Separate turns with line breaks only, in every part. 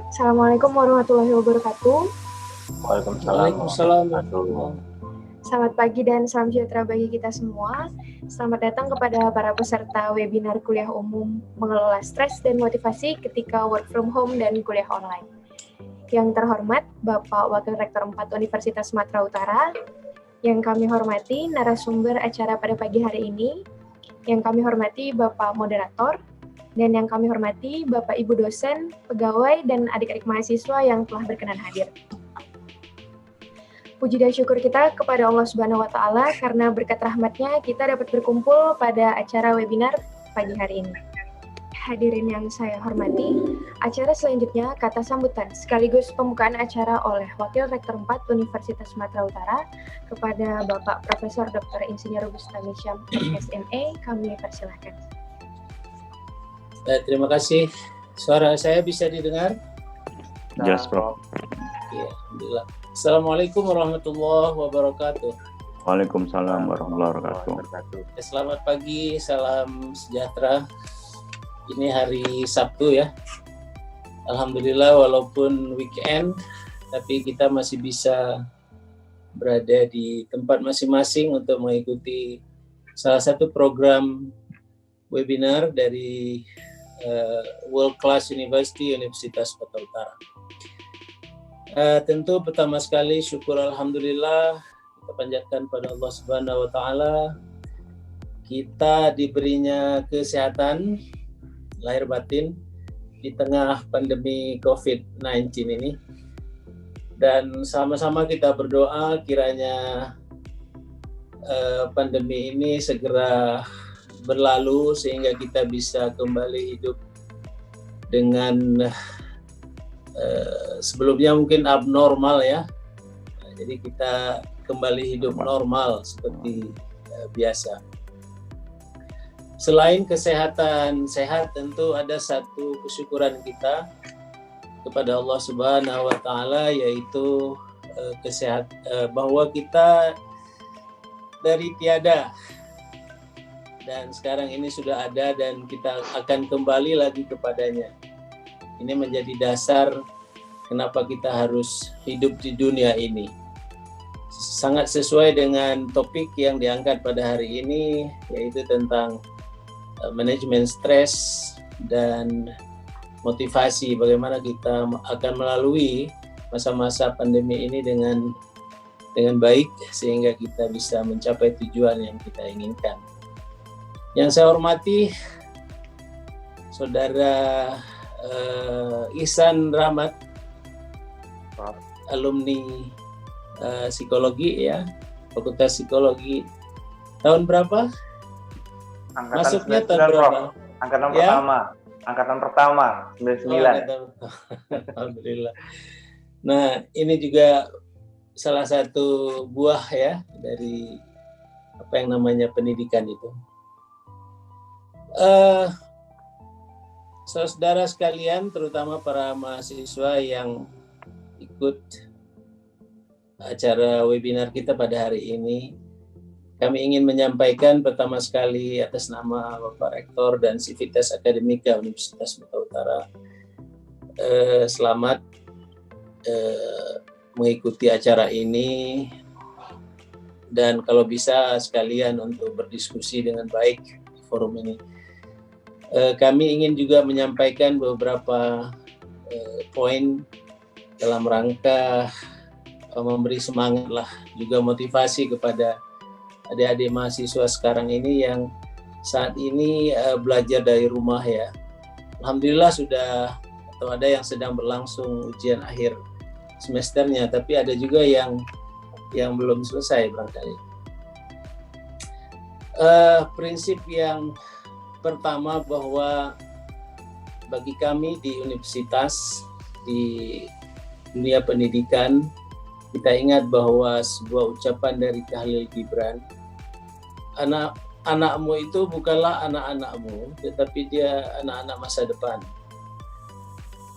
Assalamualaikum warahmatullahi wabarakatuh.
Waalaikumsalam warahmatullahi wabarakatuh.
Selamat pagi dan salam sejahtera bagi kita semua. Selamat datang kepada para peserta webinar kuliah umum mengelola stres dan motivasi ketika work from home dan kuliah online. Yang terhormat Bapak Wakil Rektor 4 Universitas Sumatera Utara, yang kami hormati narasumber acara pada pagi hari ini, yang kami hormati Bapak Moderator, dan yang kami hormati Bapak Ibu dosen, pegawai, dan adik-adik mahasiswa yang telah berkenan hadir. Puji dan syukur kita kepada Allah Subhanahu wa Ta'ala karena berkat rahmatnya kita dapat berkumpul pada acara webinar pagi hari ini. Hadirin yang saya hormati, acara selanjutnya kata sambutan sekaligus pembukaan acara oleh Wakil Rektor 4 Universitas Sumatera Utara kepada Bapak Profesor Dr. Insinyur Bustami Syam, SME, kami persilahkan.
Terima kasih. Suara saya bisa didengar?
Jelas, Prof.
Ya, alhamdulillah. Assalamualaikum warahmatullahi wabarakatuh.
Waalaikumsalam warahmatullahi wabarakatuh.
Selamat pagi, salam sejahtera. Ini hari Sabtu ya. Alhamdulillah walaupun weekend, tapi kita masih bisa berada di tempat masing-masing untuk mengikuti salah satu program webinar dari World Class University Universitas Sumatera Utara. Tentu pertama sekali syukur alhamdulillah kita panjatkan pada Allah Subhanahu wa Ta'ala, kita diberinya kesehatan lahir batin di tengah pandemi COVID-19 ini, dan sama-sama kita berdoa kiranya pandemi ini segera berlalu sehingga kita bisa kembali hidup dengan sebelumnya mungkin abnormal ya. Jadi kita kembali hidup normal seperti biasa. Selain kesehatan sehat, tentu ada satu kesyukuran kita kepada Allah Subhanahu wa Ta'ala, yaitu bahwa kita dari tiada dan sekarang ini sudah ada dan kita akan kembali lagi kepadanya. Ini menjadi dasar kenapa kita harus hidup di dunia ini. Sangat sesuai dengan topik yang diangkat pada hari ini, yaitu tentang manajemen stres dan motivasi, bagaimana kita akan melalui masa-masa pandemi ini dengan baik sehingga kita bisa mencapai tujuan yang kita inginkan. Yang saya hormati Saudara Ihsan Rahmat, alumni psikologi ya, Fakultas Psikologi. Tahun berapa? Masuknya tahun berapa?
Angkatan pertama 99.
Alhamdulillah. Nah, ini juga salah satu buah ya dari apa yang namanya pendidikan itu. Saudara sekalian, terutama para mahasiswa yang ikut acara webinar kita pada hari ini, kami ingin menyampaikan pertama sekali atas nama Bapak Rektor dan Sivitas Akademika Universitas Sumatera Utara, selamat mengikuti acara ini, dan kalau bisa sekalian untuk berdiskusi dengan baik di forum ini. Kami ingin juga menyampaikan beberapa poin dalam rangka memberi semangat lah, juga motivasi kepada adik-adik mahasiswa sekarang ini yang saat ini belajar dari rumah ya. Alhamdulillah sudah, atau ada yang sedang berlangsung ujian akhir semesternya, tapi ada juga yang belum selesai barangkali. Prinsip yang pertama bahwa bagi kami di universitas, di dunia pendidikan, kita ingat bahwa sebuah ucapan dari Khalil Gibran, anakmu itu bukanlah anak-anakmu, tetapi dia anak-anak masa depan.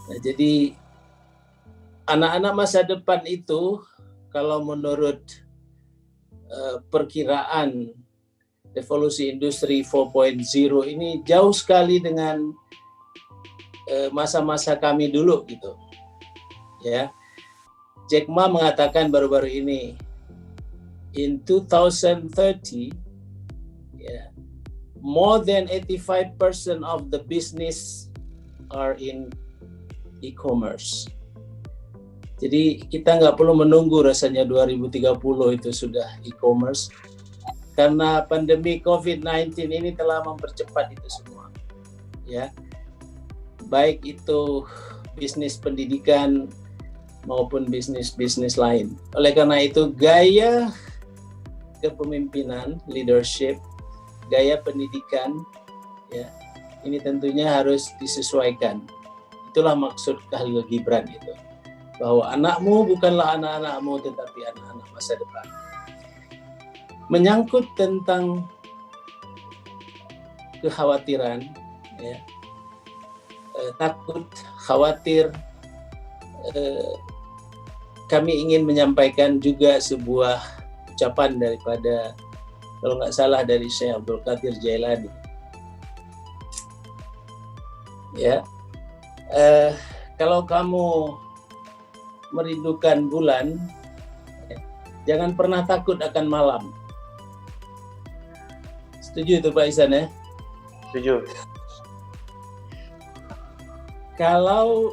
Nah, jadi anak-anak masa depan itu kalau menurut perkiraan revolusi industri 4.0 ini jauh sekali dengan masa-masa kami dulu gitu. Ya, Jack Ma mengatakan baru-baru ini, in 2030, ya, more than 85% of the business are in e-commerce. Jadi kita nggak perlu menunggu rasanya 2030 itu sudah e-commerce, karena pandemi COVID-19 ini telah mempercepat itu semua. Ya, baik itu bisnis pendidikan maupun bisnis-bisnis lain. Oleh karena itu gaya kepemimpinan, leadership, gaya pendidikan, ya, ini tentunya harus disesuaikan. Itulah maksud Khalil Gibran itu, bahwa anakmu bukanlah anak-anakmu tetapi anak-anak masa depan. Menyangkut tentang kekhawatiran, ya, takut, khawatir, kami ingin menyampaikan juga sebuah ucapan daripada, kalau nggak salah, dari Syekh Abdul Qadir Jailani. Ya, kalau kamu merindukan bulan, ya, jangan pernah takut akan malam. Setuju itu Pak Ihsan ya?
Setuju.
Kalau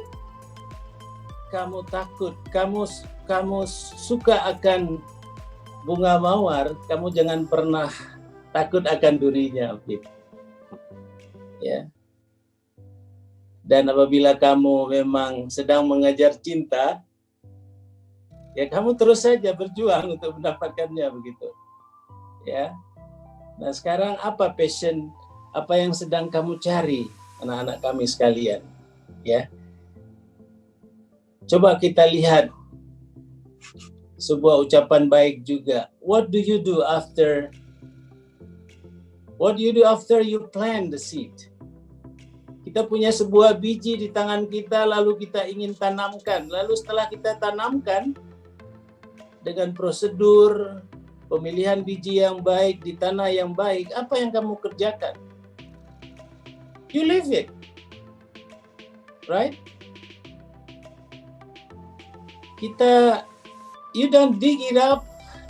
kamu takut, kamu suka akan bunga mawar, kamu jangan pernah takut akan durinya, Habib. Ya. Dan apabila kamu memang sedang mengejar cinta, ya kamu terus saja berjuang untuk mendapatkannya, begitu. Ya. Nah, sekarang apa passion, apa yang sedang kamu cari, anak-anak kami sekalian? Ya. Coba kita lihat sebuah ucapan baik juga. What do you do after you plant the seed? Kita punya sebuah biji di tangan kita, lalu kita ingin tanamkan. Lalu setelah kita tanamkan dengan prosedur pemilihan biji yang baik di tanah yang baik, apa yang kamu kerjakan? You live it. Right? You don't dig it up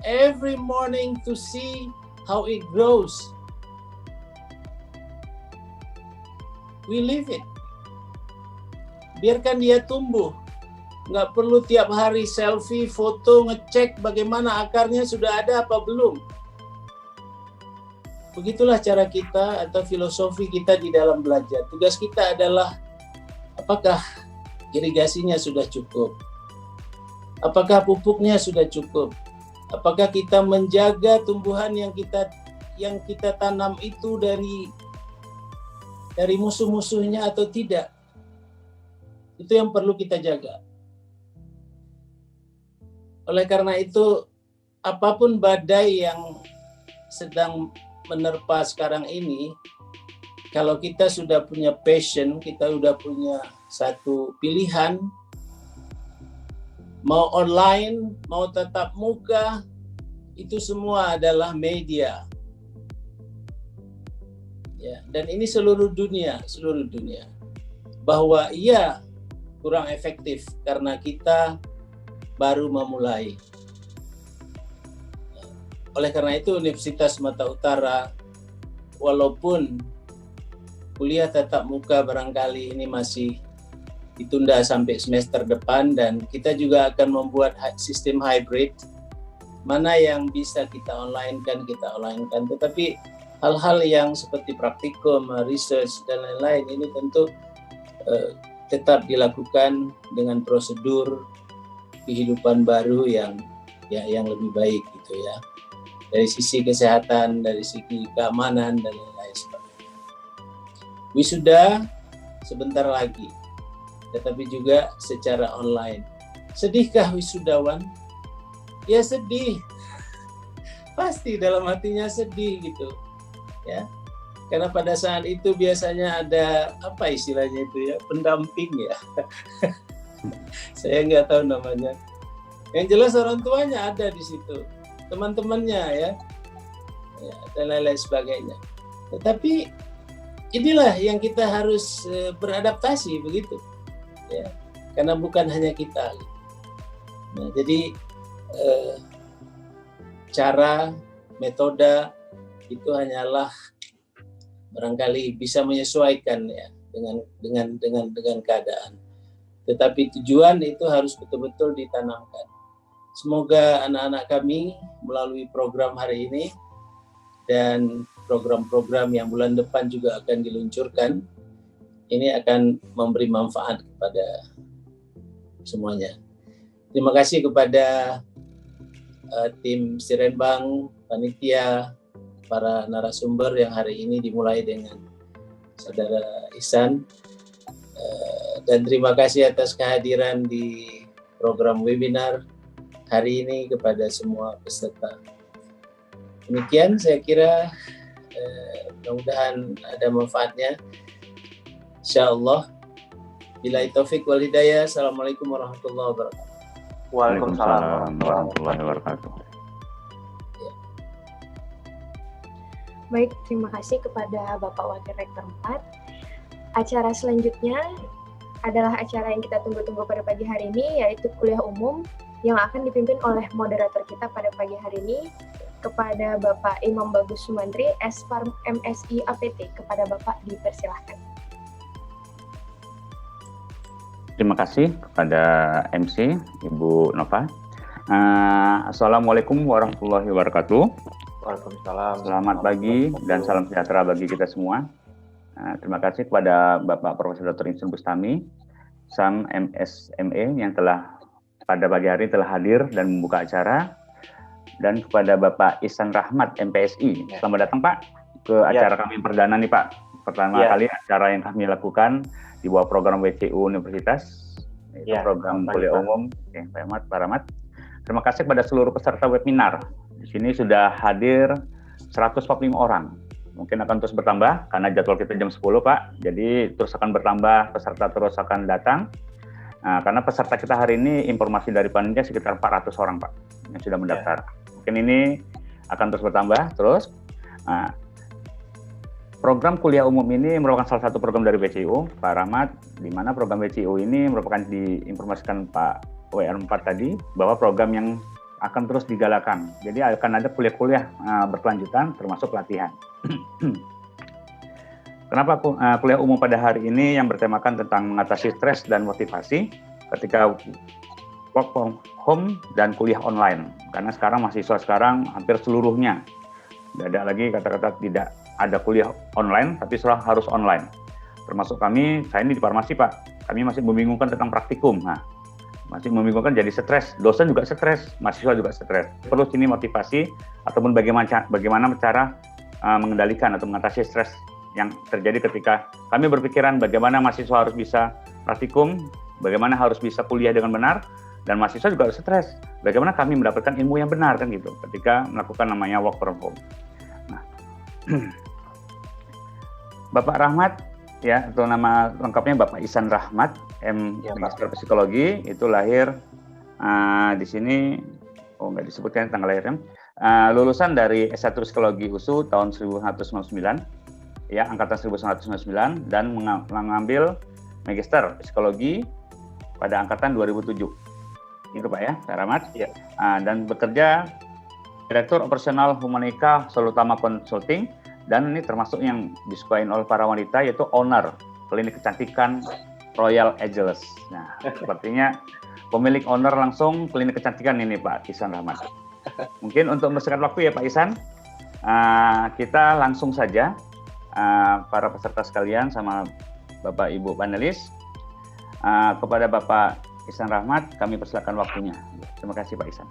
every morning to see how it grows. We live it. Biarkan dia tumbuh. Nggak perlu tiap hari selfie, foto, ngecek bagaimana akarnya sudah ada apa belum. Begitulah cara kita atau filosofi kita di dalam belajar. Tugas kita adalah apakah irigasinya sudah cukup? Apakah pupuknya sudah cukup? Apakah kita menjaga tumbuhan yang kita tanam itu dari musuh-musuhnya atau tidak? Itu yang perlu kita jaga. Oleh karena itu, apapun badai yang sedang menerpa sekarang ini, kalau kita sudah punya passion, kita sudah punya satu pilihan, mau online, mau tatap muka, itu semua adalah media. Ya, dan ini seluruh dunia. Bahwa iya kurang efektif karena kita baru memulai. Oleh karena itu Universitas Sumatera Utara, walaupun kuliah tatap muka barangkali ini masih ditunda sampai semester depan, dan kita juga akan membuat sistem hybrid. Mana yang bisa kita online kan, tetapi hal-hal yang seperti praktikum, research dan lain-lain ini tentu tetap dilakukan dengan prosedur kehidupan baru yang lebih baik gitu ya. Dari sisi kesehatan, dari sisi keamanan dan lain-lain sebagainya. Wisuda sebentar lagi, tetapi juga secara online. Sedihkah wisudawan? Ya sedih. Pasti dalam hatinya sedih gitu. Ya. Karena pada saat itu biasanya ada apa istilahnya itu ya, pendamping ya. Saya nggak tahu namanya. Yang jelas orang tuanya ada di situ, teman-temannya ya dan lain-lain sebagainya. Tetapi inilah yang kita harus beradaptasi begitu. Ya. karena bukan hanya kita. Nah, jadi cara, metode itu hanyalah barangkali bisa menyesuaikan ya dengan keadaan. Tetapi tujuan itu harus betul-betul ditanamkan. Semoga anak-anak kami melalui program hari ini dan program-program yang bulan depan juga akan diluncurkan, ini akan memberi manfaat kepada semuanya. Terima kasih kepada tim Sirenbang, panitia, para narasumber yang hari ini dimulai dengan Saudara Ihsan. Dan terima kasih atas kehadiran di program webinar hari ini kepada semua peserta. Demikian saya kira mudah-mudahan ada manfaatnya. Insyaallah. Billahi taufik wal hidayah. Assalamualaikum warahmatullahi wabarakatuh.
Waalaikumsalam
warahmatullahi wabarakatuh.
Baik, terima kasih kepada Bapak Wakil Rektor 4. Acara selanjutnya adalah acara yang kita tunggu-tunggu pada pagi hari ini, yaitu kuliah umum yang akan dipimpin oleh moderator kita pada pagi hari ini, kepada Bapak Imam Bagus Sumantri, S.Farm MSI APT. Kepada Bapak dipersilahkan.
Terima kasih kepada MC Ibu Nova. Assalamualaikum warahmatullahi wabarakatuh.
Waalaikumsalam.
Selamat pagi dan salam sejahtera bagi kita semua. Terima kasih kepada Bapak Profesor Dr. Ihsan Bustami, SAM MSME yang telah pada pagi hari telah hadir dan membuka acara, dan kepada Bapak Ihsan Rahmat MPSI. Selamat datang Pak ke acara kami perdana nih Pak. Pertama kali acara yang kami lakukan di bawah program WCU Universitas, yaitu program kuliah umum. Oke, Pak Rahmat. Terima kasih kepada seluruh peserta webinar. Di sini sudah hadir 145 orang. Mungkin akan terus bertambah karena jadwal kita jam 10 Pak. Jadi terus akan bertambah, peserta terus akan datang. Karena peserta kita hari ini informasi dari panitia sekitar 400 orang Pak yang sudah mendaftar. Mungkin ini akan terus bertambah terus. Program kuliah umum ini merupakan salah satu program dari WCU, Pak Rahmat, di mana program WCU ini merupakan diinformasikan Pak WR4 tadi, bahwa program yang akan terus digalakan. Jadi akan ada kuliah-kuliah berkelanjutan, termasuk pelatihan. Kenapa kuliah umum pada hari ini yang bertemakan tentang mengatasi stres dan motivasi ketika work from home dan kuliah online? Karena sekarang mahasiswa sekarang hampir seluruhnya, tidak ada lagi kata-kata tidak ada kuliah online, tapi harus online. Termasuk kami, saya ini di farmasi Pak, kami masih membingungkan tentang praktikum. Masih membingungkan, jadi stres, dosen juga stres, mahasiswa juga stres. Perlu sini motivasi ataupun bagaimana cara mengendalikan atau mengatasi stres yang terjadi ketika kami berpikiran bagaimana mahasiswa harus bisa praktikum, bagaimana harus bisa kuliah dengan benar, dan mahasiswa juga harus stres. Bagaimana kami mendapatkan ilmu yang benar kan gitu ketika melakukan namanya work from home. Bapak Rahmat, ya, atau nama lengkapnya Bapak Ihsan Rahmat, Magister Psikologi, itu lahir di sini, nggak disebutkan tanggal lahirnya, lulusan dari S1 Psikologi USU tahun 1999, ya, angkatan 1999, dan mengambil Magister Psikologi pada angkatan 2007. Itu Pak ya, Pak Rahmat.
Ya.
Dan bekerja Direktur Operasional Humanika Solutama Consulting, dan ini termasuk yang disukain oleh para wanita, yaitu owner klinik kecantikan Royal Angeles. Nah, sepertinya pemilik owner langsung klinik kecantikan ini Pak Ihsan Rahmat. Mungkin untuk mempersingkat waktu ya Pak Ihsan, kita langsung saja para peserta sekalian sama Bapak Ibu panelis, kepada Bapak Ihsan Rahmat kami persilakan waktunya. Terima kasih Pak Ihsan.